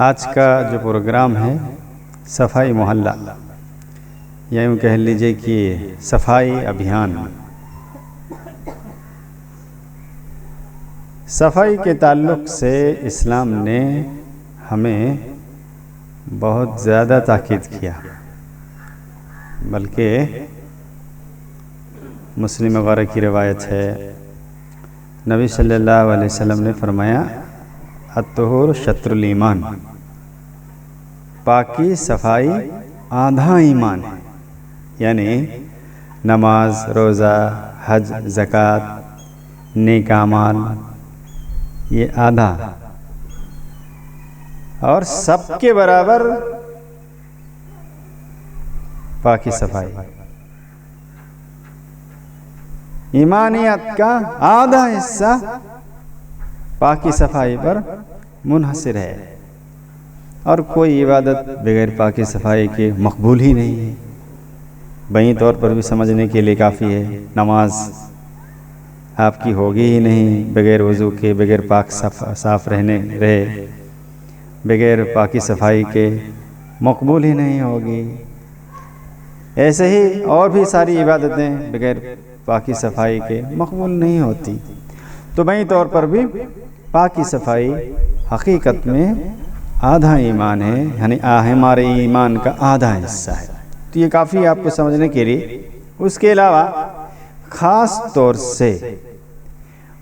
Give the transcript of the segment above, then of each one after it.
آج کا جو پروگرام ہے صفائی محلہ، یا یوں کہہ لیجئے کہ صفائی ابھیان۔ صفائی کے تعلق سے اسلام نے ہمیں بہت زیادہ تاکید کیا، بلکہ مسلم وغیرہ کی روایت ہے، نبی صلی اللہ علیہ وسلم نے فرمایا الطہور شطر الایمان، پاکی صفائی آدھا ایمان ہے، یعنی نماز، روزہ، حج، زکوٰۃ، نیک اعمال، یہ آدھا، اور سب کے برابر پاکی صفائی ایمانیت کا آدھا حصہ پاکی صفائی پر منحصر ہے، اور کوئی عبادت بغیر پاکی صفائی کے مقبول ہی نہیں ہے۔ بہین طور پر بھی سمجھنے کے لیے کافی ہے، نماز آپ کی ہوگی ہی نہیں بغیر وضو کے، بغیر پاک صاف رہے، بغیر پاکی صفائی کے مقبول ہی نہیں ہوگی۔ ایسے ہی اور بھی ساری عبادتیں بغیر پاکی صفائی کے مقبول نہیں ہوتی۔ تو بہین طور پر بھی پاکی صفائی حقیقت میں آدھا ایمان ہے، یعنی ہمارے ایمان کا آدھا حصہ ہے۔ تو یہ کافی آپ کو سمجھنے کے لیے۔ اس کے علاوہ خاص طور سے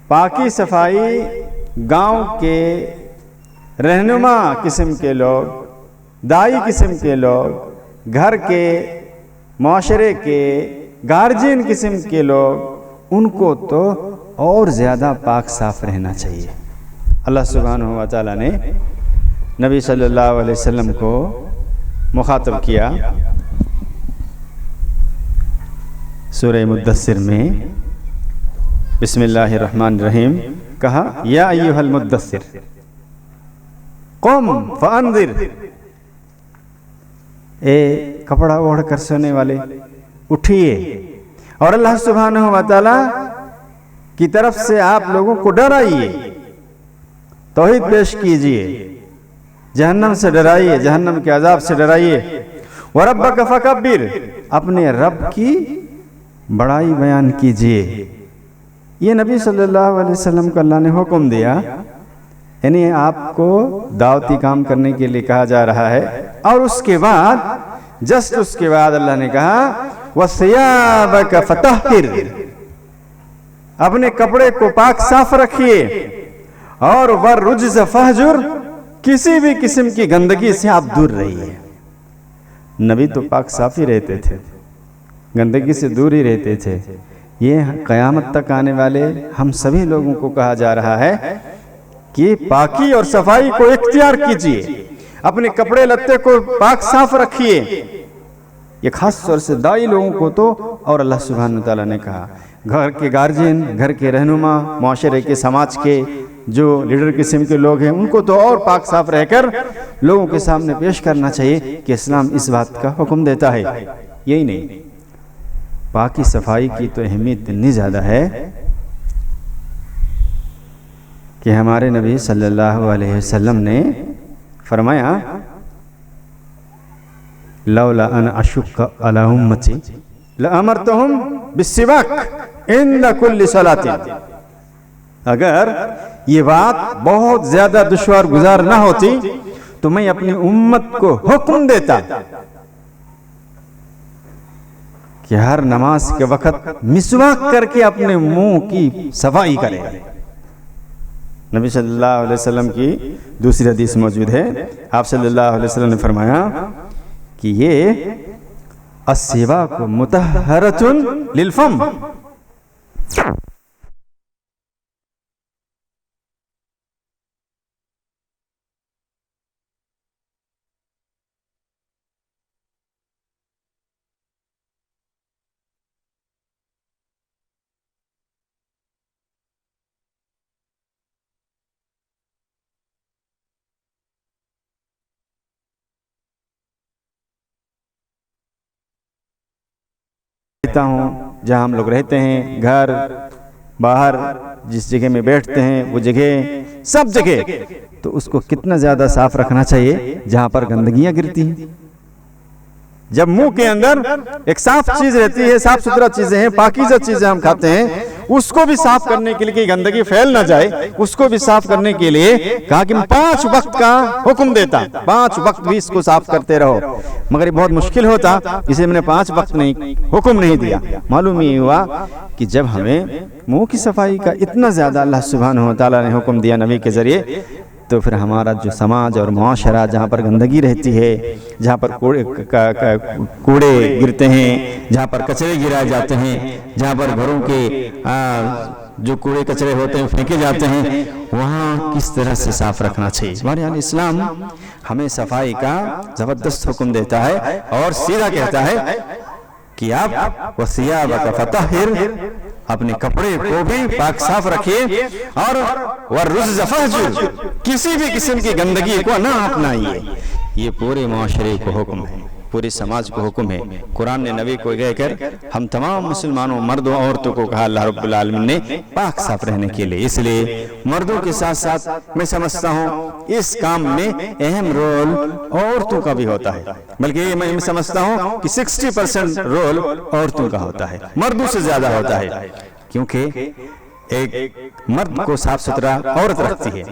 پاکی صفائی گاؤں کے رہنما قسم کے لوگ، دائی قسم کے لوگ، گھر کے معاشرے کے گارجین قسم کے لوگ، ان کو تو اور زیادہ پاک صاف رہنا چاہیے۔ اللہ سبحانہ و تعالیٰ نے نبی صلی اللہ علیہ وسلم کو مخاطب کیا سورہ مدثر میں، بسم اللہ الرحمن الرحیم، کہا یا ایھا المدثر قم فانذر، اے کپڑا اوڑھ کر سونے والے اٹھیے، اور اللہ سبحانہ و تعالیٰ کی طرف سے آپ لوگوں کو ڈرائیے، توحید پیش کیجئے، جہنم سے ڈرائیے، جہنم کے عذاب سے ڈرائیے، وَرَبَّكَ فَكَبِّرْ، اپنے رب کی بڑائی بیان کیجئے۔ یہ نبی صلی اللہ علیہ وسلم کو اللہ نے حکم دیا، یعنی آپ کو دعوتی کام کرنے کے لیے کہا جا رہا ہے، اور اس کے بعد اس کے بعد اللہ نے کہا وَثِيَابَكَ فَطَهِّرْ، اپنے کپڑے کو پاک صاف رکھیے، اور وَالرُّجْزَ فَاهْجُرْ، کسی بھی قسم کی گندگی سے آپ دور رہیے۔ نبی تو پاک صاف ہی رہتے تھے، گندگی سے دور ہی رہتے تھے۔ یہ قیامت تک آنے والے ہم سبھی لوگوں کو کہا جا رہا ہے کہ پاکی اور صفائی کو اختیار کیجئے، اپنے کپڑے لتے کو پاک صاف رکھیے۔ یہ خاص طور سے دائی لوگوں کو تو، اور اللہ سبحانہ وتعالیٰ نے کہا گھر کے گارجین، گھر کے رہنما، معاشرے کے، سماج کے جو لیڈر قسم کے لوگ ہیں، ان کو تو اور پاک صاف رہ کر لوگوں کے سامنے پیش کرنا چاہیے کہ اسلام اس بات کا حکم دیتا ہے۔ یہی نہیں، پاکی صفائی کی تو اہمیت اتنی زیادہ ہے کہ ہمارے نبی صلی اللہ علیہ وسلم نے فرمایا لولا ان اشق علی امتی لامرتہم بالسواک عند کل صلاۃ، اگر یہ بات بہت زیادہ دشوار گزار نہ ہوتی تو میں اپنی امت کو حکم دیتا کہ ہر نماز کے وقت مسواک کر کے اپنے منہ کی صفائی کرے۔ نبی صلی اللہ علیہ وسلم کی دوسری حدیث موجود ہے، آپ صلی اللہ علیہ وسلم نے فرمایا کہ یہ السواک مطہرۃ للفم، ہوں جہاں ہم لوگ رہتے ہیں، گھر باہر جس جگہ میں بیٹھتے ہیں وہ جگہ سب جگہ تو اس کو کتنا زیادہ صاف رکھنا چاہیے جہاں پر گندگیاں گرتی ہیں. جب منہ کے اندر ایک صاف چیز رہتی ہے، صاف ستھرا چیزیں ہیں، پاکیزہ چیزیں ہم کھاتے ہیں، اس کو بھی صاف کرنے کے لیے کہ گندگی پھیل نہ جائے، اس کو بھی صاف کرنے کے لیے کہا کہ 5 وقت کا حکم دیتا، 5 وقت بھی اس کو صاف کرتے رہو. مگر یہ بہت مشکل ہوتا، اسے میں نے 5 وقت نہیں حکم نہیں دیا. معلوم یہ ہوا کہ جب ہمیں منہ کی صفائی کا اتنا زیادہ اللہ سبحانہ و تعالیٰ نے حکم دیا نبی کے ذریعے، تو پھر ہمارا جو سماج اور معاشرہ جہاں پر گندگی رہتی ہے، جہاں پر کوڑے گرتے ہیں، جہاں پر کچرے گرائے جاتے ہیں، جہاں پر گھروں کے جو کوڑے کچرے ہوتے ہیں پھینکے جاتے ہیں، وہاں کس طرح سے صاف رکھنا چاہیے. ہمارے یہاں اسلام ہمیں صفائی کا زبردست حکم دیتا ہے اور سیدھا کہتا ہے کہ آپ وَثِيَابَكَ فَطَهِّرْ، اپنے کپڑے کو بھی پاک صاف رکھیے، اور وَالرُّجْزَ فَاهْجُرْ، کسی بھی قسم کی گندگی کو نہ اپنائیے. یہ پورے معاشرے کو حکم ہے، پورے سماج کو حکم ہے. قرآن نے نبی کو کہہ کر ہم تمام مسلمانوں مردوں عورتوں کو کہا اللہ رب العالمین نے پاک صاف رہنے کے لیے. اس لیے مردوں کے ساتھ ساتھ میں سمجھتا ہوں اس کام میں اہم رول عورتوں کا بھی ہوتا ہے، بلکہ یہ میں سمجھتا ہوں کہ 60% رول عورتوں کا ہوتا ہے، مردوں سے زیادہ ہوتا ہے. کیونکہ ایک مرد کو صاف ستھرا عورت رکھتی ہے،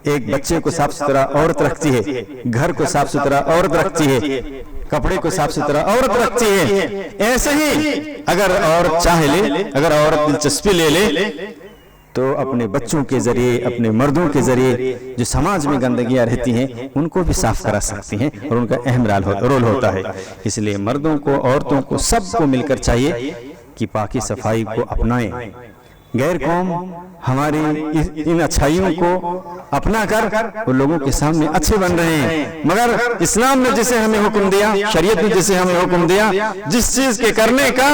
ایک بچے کو صاف ستھرا عورت رکھتی ہے، گھر کو صاف ستھرا عورت رکھتی ہے، کپڑے کو صاف ستھرا عورت رکھتی ہے. ایسے ہی اگر عورت چاہے لے، اگر عورت دلچسپی لے لے تو اپنے بچوں کے ذریعے، اپنے مردوں کے ذریعے جو سماج میں گندگیاں رہتی ہیں ان کو بھی صاف کرا سکتی ہیں، اور ان کا اہم رول ہوتا ہے. اس لیے مردوں کو، عورتوں کو، سب کو مل کر چاہیے کہ پاکی صفائی کو اپنائیں. غیر قوم ہماری ان اچھائیوں کو اپنا کر وہ لوگوں کے سامنے اچھے بن رہے ہیں، مگر اسلام نے جسے ہمیں حکم دیا، شریعت نے جسے ہمیں حکم دیا، جس چیز کے کرنے کا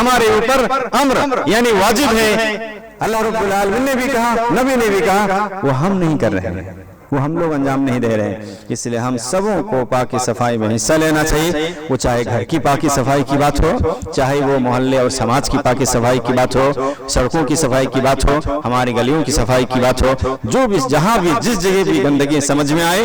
ہمارے اوپر امر یعنی واجب ہے، اللہ رب العالمین نے بھی کہا، نبی نے بھی کہا، وہ ہم نہیں کر رہے ہیں، وہ ہم لوگ انجام نہیں دے رہے ہیں. اس لیے ہم سبوں کو پاکی صفائی میں حصہ لینا چاہیے. وہ چاہے گھر کی پاکی صفائی کی بات ہو، چاہے وہ محلے اور سماج کی پاکی صفائی کی بات ہو، سڑکوں کی صفائی کی بات ہو، ہماری گلیوں کی صفائی کی بات ہو، جو بھی جہاں بھی جس جگہ بھی گندگی سمجھ میں آئے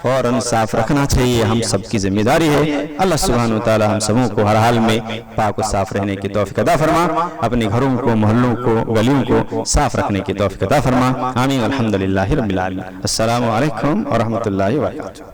فوراً صاف رکھنا چاہیے. ہم سب کی ذمہ داری ہے. اللہ سبحانہ وتعالی ہم سبوں کو ہر حال میں پاک و صاف رہنے کی توفیق عطا فرما، اپنے گھروں کو، محلوں کو، گلیوں کو صاف رکھنے کی توفیق عطا فرما. آمین. الحمدللہ رب العالمین. السلام علیکم ورحمۃ اللہ وبرکاتہ.